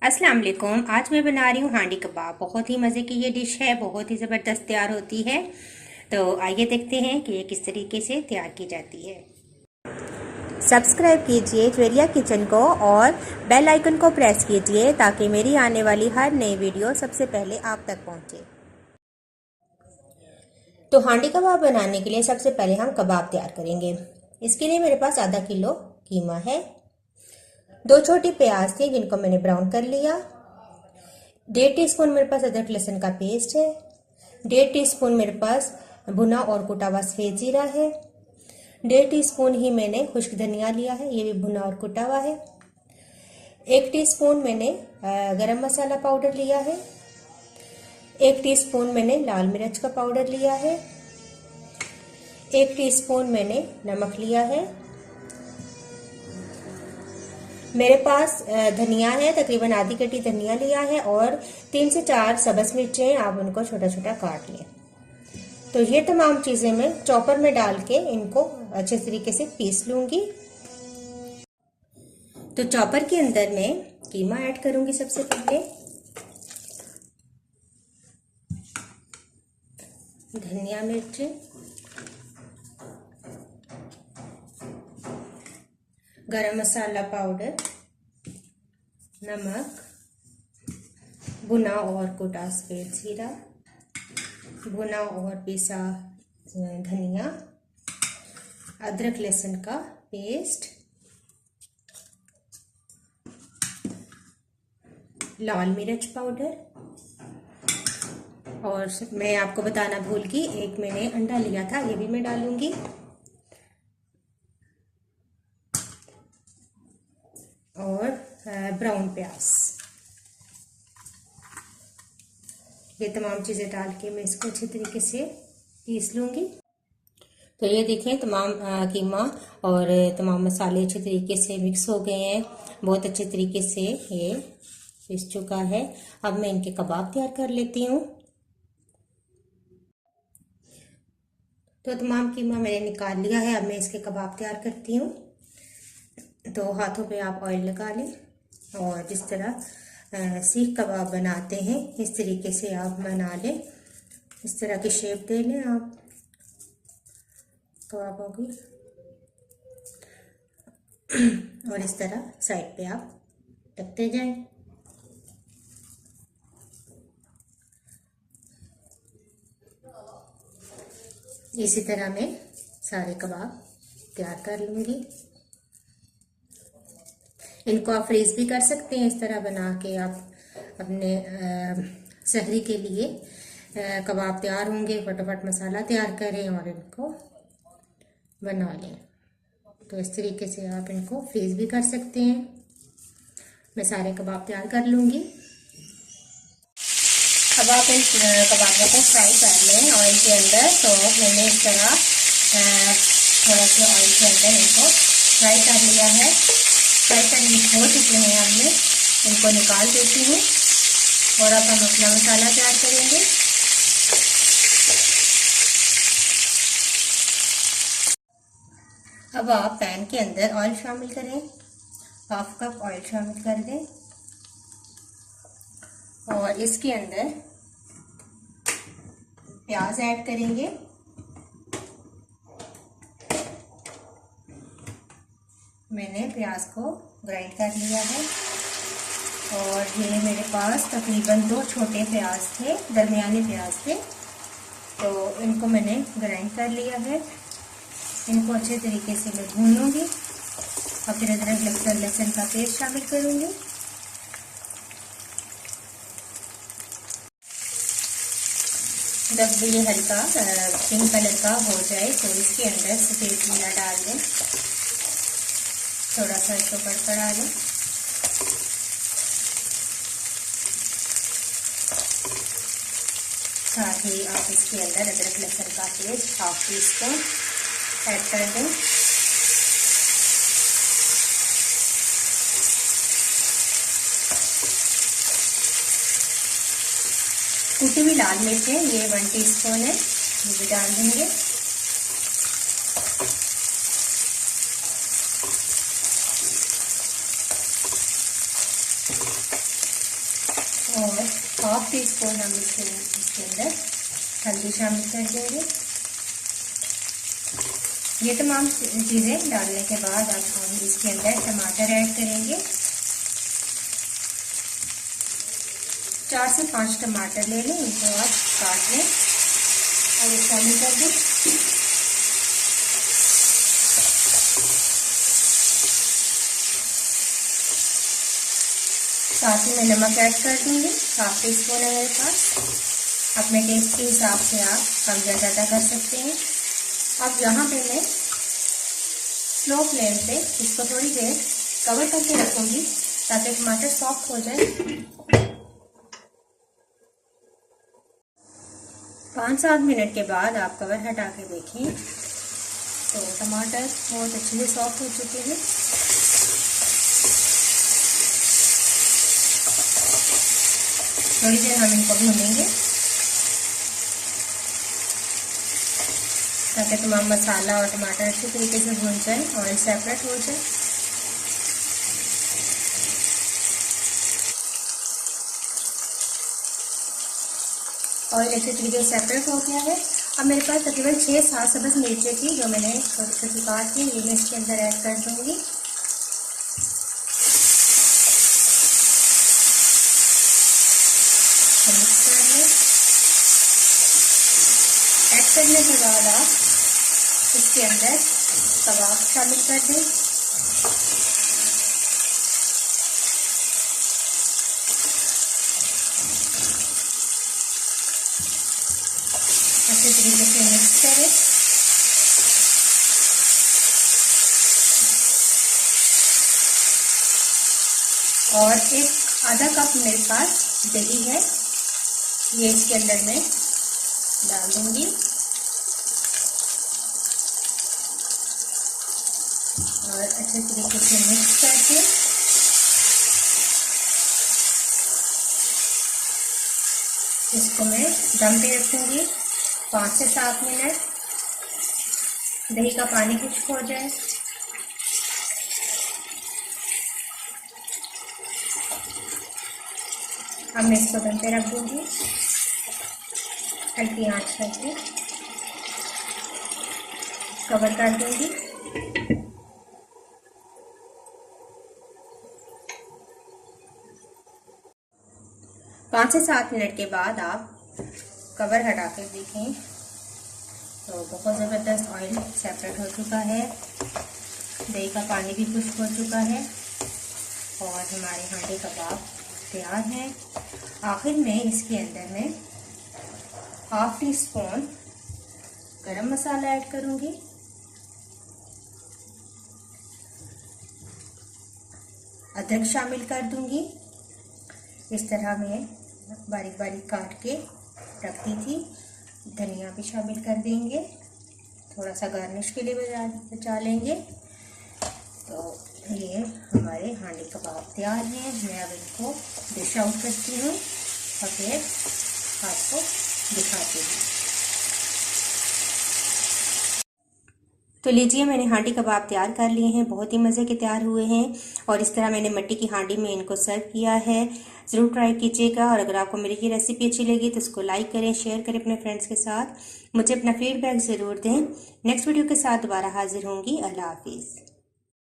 अस्सलाम वालेकुम। आज मैं बना रही हूँ हांडी कबाब। बहुत ही मज़े की ये डिश है, बहुत ही ज़बरदस्त तैयार होती है। तो आइए देखते हैं कि ये किस तरीके से तैयार की जाती है। सब्सक्राइब कीजिए ज्वेरिया किचन को और बेल आइकन को प्रेस कीजिए ताकि मेरी आने वाली हर नई वीडियो सबसे पहले आप तक पहुँचे। तो हांडी कबाब बनाने के लिए सबसे पहले हम कबाब तैयार करेंगे। इसके लिए मेरे पास आधा किलो कीमा है, 2 छोटी प्याज थी जिनको मैंने ब्राउन कर लिया, 1.5 टीस्पून मेरे पास अदरक लहसुन का पेस्ट है, 1.5 टीस्पून मेरे पास भुना और कुटा हुआ सफेद जीरा है, 1.5 टीस्पून ही मैंने खुश्क धनिया लिया है, ये भी भुना और कुटा हुआ है। 1 टीस्पून मैंने गरम मसाला पाउडर लिया है, 1 टीस्पून मैंने लाल मिर्च का पाउडर लिया है, 1 टीस्पून मैंने नमक लिया है। मेरे पास धनिया है, तकरीबन आधी कटी धनिया लिया है और 3 से 4 सब्ज मिर्चें, आप उनको छोटा छोटा काट लें। तो ये तमाम चीजें मैं चॉपर में डाल के इनको अच्छे तरीके से पीस लूंगी। तो चॉपर के अंदर मैं कीमा ऐड करूंगी सबसे पहले, धनिया मिर्च, गरम मसाला पाउडर, नमक, भुना और कुटा सफेद जीरा, भुना और पिसा धनिया, अदरक लहसुन का पेस्ट, लाल मिर्च पाउडर, और मैं आपको बताना भूल गई, एक मैंने अंडा लिया था, ये भी मैं डालूंगी। और ब्राउन प्याज, ये तमाम चीज़ें डाल के मैं इसको अच्छे तरीके से पीस लूँगी। तो ये देखें, तमाम कीमा और तमाम मसाले अच्छे तरीके से मिक्स हो गए हैं, बहुत अच्छे तरीके से ये पीस चुका है। अब मैं इनके कबाब तैयार कर लेती हूँ। तो तमाम कीमा मैंने निकाल लिया है, अब मैं इसके कबाब तैयार करती हूँ। तो हाथों पे आप ऑयल लगा लें और जिस तरह सीख कबाब बनाते हैं इस तरीके से आप बना लें, इस तरह की शेप दे लें आप कबाबों की। और इस तरह साइड पे आप रखते जाएं। इसी तरह मैं सारे कबाब तैयार कर लूँगी। इनको आप फ्रीज भी कर सकते हैं, इस तरह बना के आप अपने सहरी के लिए कबाब तैयार होंगे, फटाफट मसाला तैयार करें और इनको बना लें। तो इस तरीके से आप इनको फ्रीज भी कर सकते हैं। मैं सारे कबाब तैयार कर लूँगी। अब आप इन कबाबों को फ्राई कर लें ऑयल के अंदर। तो मैंने इस तरह थोड़ा सा ऑयल के अंदर इनको फ्राई कर लिया है। फ्राई करने हो चुके हैं, अब मैं इनको निकाल देती हूँ और अब हम अपना मसाला तैयार करेंगे। अब आप पैन के अंदर ऑयल शामिल करें, 1/2 कप ऑयल शामिल कर दें और इसके अंदर प्याज ऐड करेंगे। मैंने प्याज को ग्राइंड कर लिया है और ये मेरे पास तकरीबन 2 छोटे प्याज थे, दरमियाने प्याज थे, तो इनको मैंने ग्राइंड कर लिया है। इनको अच्छे तरीके से मैं भून लूँगी और फिर अदरक लहसुन का पेस्ट शामिल करूँगी। जब ये हल्का पिंक कलर का हो जाए तो इसके अंदर सफेद जीरा डाल दें, थोड़ा सा इसको कड़कड़ा लें। साथ ही आप इसके अंदर अदरक लहसुन का पेस्ट 1/2 टीस्पून ऐड कर दें। कुटी हुई लाल मिर्च है, ये 1 टीस्पून है, ये भी डाल देंगे। और हाफ टी स्पून हम इसके अंदर हल्दी शामिल कर देंगे। ये तमाम चीज़ें डालने के बाद अब हम इसके अंदर टमाटर ऐड करेंगे। 4 से 5 टमाटर ले लें, इनको आप काट लें और ये शामिल कर दें। साथ ही मैं नमक ऐड कर दूंगी, हाफ टी स्पून है मेरे पास। अपने टेस्ट के हिसाब से आप कम या ज़्यादा कर सकते हैं। अब यहाँ पे मैं स्लो फ्लेम पे इसको थोड़ी देर कवर करके रखूंगी ताकि टमाटर सॉफ्ट हो जाए। 5-7 मिनट के बाद आप कवर हटा के देखें तो टमाटर बहुत अच्छे से सॉफ्ट हो चुके हैं। थोड़ी देर हम इनको भूनेंगे ताकि तमाम मसाला और टमाटर अच्छे तरीके से भून जाए, ऑयल सेपरेट हो जाए। ऑयल अच्छे तरीके से सेपरेट हो गया है। अब मेरे पास तकरीबन 6-7 सब्ज़ मिर्चें थी जो मैंने छोटी छोटी काट के ये मैं इसके अंदर ऐड कर दूंगी। मिक्स कर लें। ऐड करने के बाद आप इसके अंदर कबाब शामिल कर दें। अच्छे तरीके से मिक्स करें। और एक आधा कप मेरे पास दही है, ये इसके अंदर मैं डाल दूंगी और अच्छे तरीके से मिक्स करके इसको मैं दम पे रखूंगी 5 से 7 मिनट। दही का पानी खुश्क हो जाए। अब मैं इसको दम पे रख दूंगी हल्की आंच करके, कवर कर दूंगी। पाँच से 7 मिनट के बाद आप कवर हटा कर देखें तो बहुत ज़बरदस्त ऑयल सेपरेट हो चुका है, दही का पानी भी खुश्क हो चुका है और हमारे हांडी कबाब तैयार हैं। आखिर में इसके अंदर मैं हाफ टी स्पून गरम मसाला ऐड करूंगी। अदरक शामिल कर दूंगी। इस तरह मैं बारीक बारीक काट के रखती थी। धनिया भी शामिल कर देंगे, थोड़ा सा गार्निश के लिए बचा लेंगे। तो ये हमारे हांडी कबाब तैयार हैं। मैं अब इनको डिश आउट करती हूँ और फिर आपको दिखाती हूँ। तो लीजिए, मैंने हांडी कबाब तैयार कर लिए हैं, बहुत ही मज़े के तैयार हुए हैं और इस तरह मैंने मिट्टी की हांडी में इनको सर्व किया है। ज़रूर ट्राई कीजिएगा और अगर आपको मेरी ये रेसिपी अच्छी लगी तो उसको लाइक करें, शेयर करें अपने फ्रेंड्स के साथ। मुझे अपना फीडबैक ज़रूर दें। नेक्स्ट वीडियो के साथ दोबारा हाजिर होंगी। अल्लाह हाफिज़।